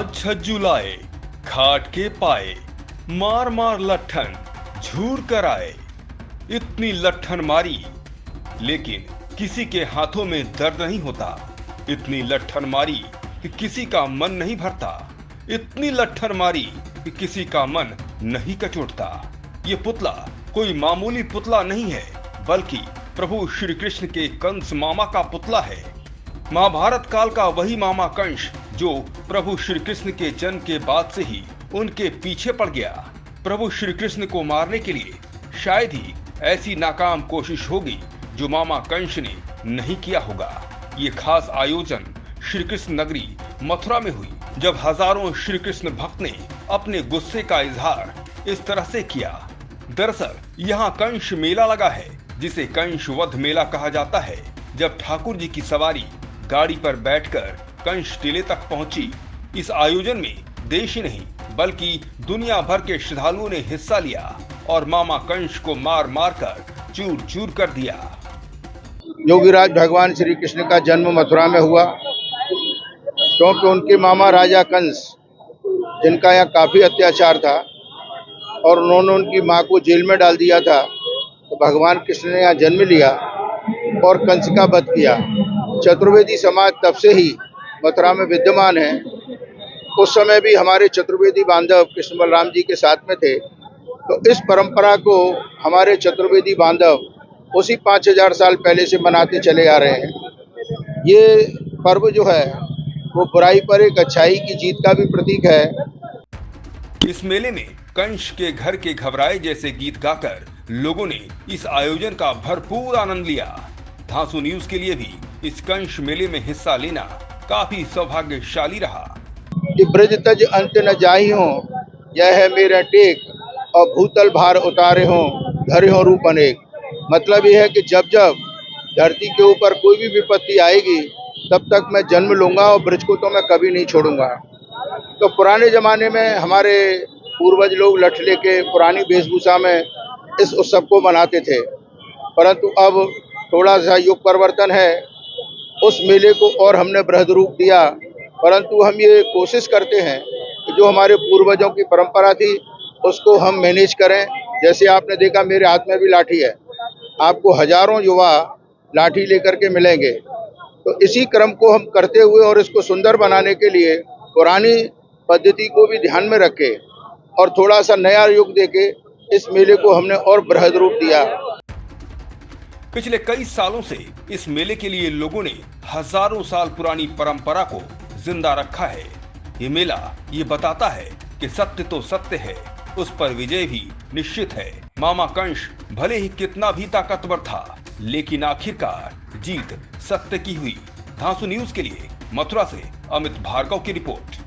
आज छज्जू लाए, खाट के पाए, मार मार लट्ठन झूर कर आए। इतनी लट्ठन मारी लेकिन किसी के हाथों में दर्द नहीं होता। इतनी लट्ठन मारी कि किसी का मन नहीं भरता। इतनी लट्ठन मारी कि किसी का मन नहीं कचोटता। ये पुतला कोई मामूली पुतला नहीं है, बल्कि प्रभु श्री कृष्ण के कंस मामा का पुतला है। महाभारत काल का वही मामा कंस जो प्रभु श्री कृष्ण के जन्म के बाद से ही उनके पीछे पड़ गया। प्रभु श्री कृष्ण को मारने के लिए शायद ही ऐसी नाकाम कोशिश होगी जो मामा कंस ने नहीं किया होगा। ये खास आयोजन श्री कृष्ण नगरी मथुरा में हुई, जब हजारों श्री कृष्ण भक्त ने अपने गुस्से का इजहार इस तरह से किया। दरअसल यहाँ कंस मेला लगा है, जिसे कंस वध मेला कहा जाता है। जब ठाकुर जी की सवारी गाड़ी पर बैठकर कंस टीले तक पहुंची। इस आयोजन में देश ही नहीं बल्कि दुनिया भर के श्रद्धालुओं ने हिस्सा लिया और मामा कंस को मार मार कर चूर चूर कर दिया। योगीराज भगवान श्री कृष्ण का जन्म मथुरा में हुआ, क्योंकि उनके मामा राजा कंस, जिनका यहाँ काफी अत्याचार था और उन्होंने उनकी माँ को जेल में डाल दिया था, तो भगवान कृष्ण ने यहाँ जन्म लिया और कंस का वध किया। चतुर्वेदी समाज तब से ही मथुरा में विद्यमान है। उस समय भी हमारे चतुर्वेदी बांधव कृष्ण बलराम जी के साथ में थे, तो इस परंपरा को हमारे चतुर्वेदी बांधव उसी 5000 साल पहले से मनाते चले आ रहे हैं। ये पर्व जो है वो बुराई पर एक अच्छाई की जीत का भी प्रतीक है। इस मेले में कंस के घर के घबराए जैसे गीत गाकर लोगों ने इस आयोजन का भरपूर आनंद लिया। धांसू न्यूज के लिए भी इस कंस मेले में हिस्सा लेना काफी सौभाग्यशाली रहा। ब्रज तज अंत न जाही हो, यह है मेरा टेक, और भूतल भार उतारे हो, धरे हो रूप अनेक। मतलब यह है कि जब जब धरती के ऊपर कोई भी विपत्ति आएगी, तब तक मैं जन्म लूंगा और ब्रज को तो मैं कभी नहीं छोड़ूंगा। तो पुराने जमाने में हमारे पूर्वज लोग लठ लेके पुरानी वेशभूषा में इस उत्सव को मनाते थे, परंतु अब थोड़ा सा युग परिवर्तन है। उस मेले को और हमने बृहद रूप दिया, परंतु हम ये कोशिश करते हैं कि जो हमारे पूर्वजों की परंपरा थी उसको हम मैनेज करें। जैसे आपने देखा मेरे हाथ में भी लाठी है, आपको हजारों युवा लाठी लेकर के मिलेंगे। तो इसी क्रम को हम करते हुए और इसको सुंदर बनाने के लिए पुरानी पद्धति को भी ध्यान में रखे और थोड़ा सा नया युग देके इस मेले को हमने और बृहद रूप दिया। पिछले कई सालों से इस मेले के लिए लोगों ने हजारों साल पुरानी परंपरा को जिंदा रखा है। ये मेला ये बताता है कि सत्य तो सत्य है, उस पर विजय भी निश्चित है। मामा कंस भले ही कितना भी ताकतवर था, लेकिन आखिरकार जीत सत्य की हुई। धांसू न्यूज के लिए मथुरा से अमित भार्गव की रिपोर्ट।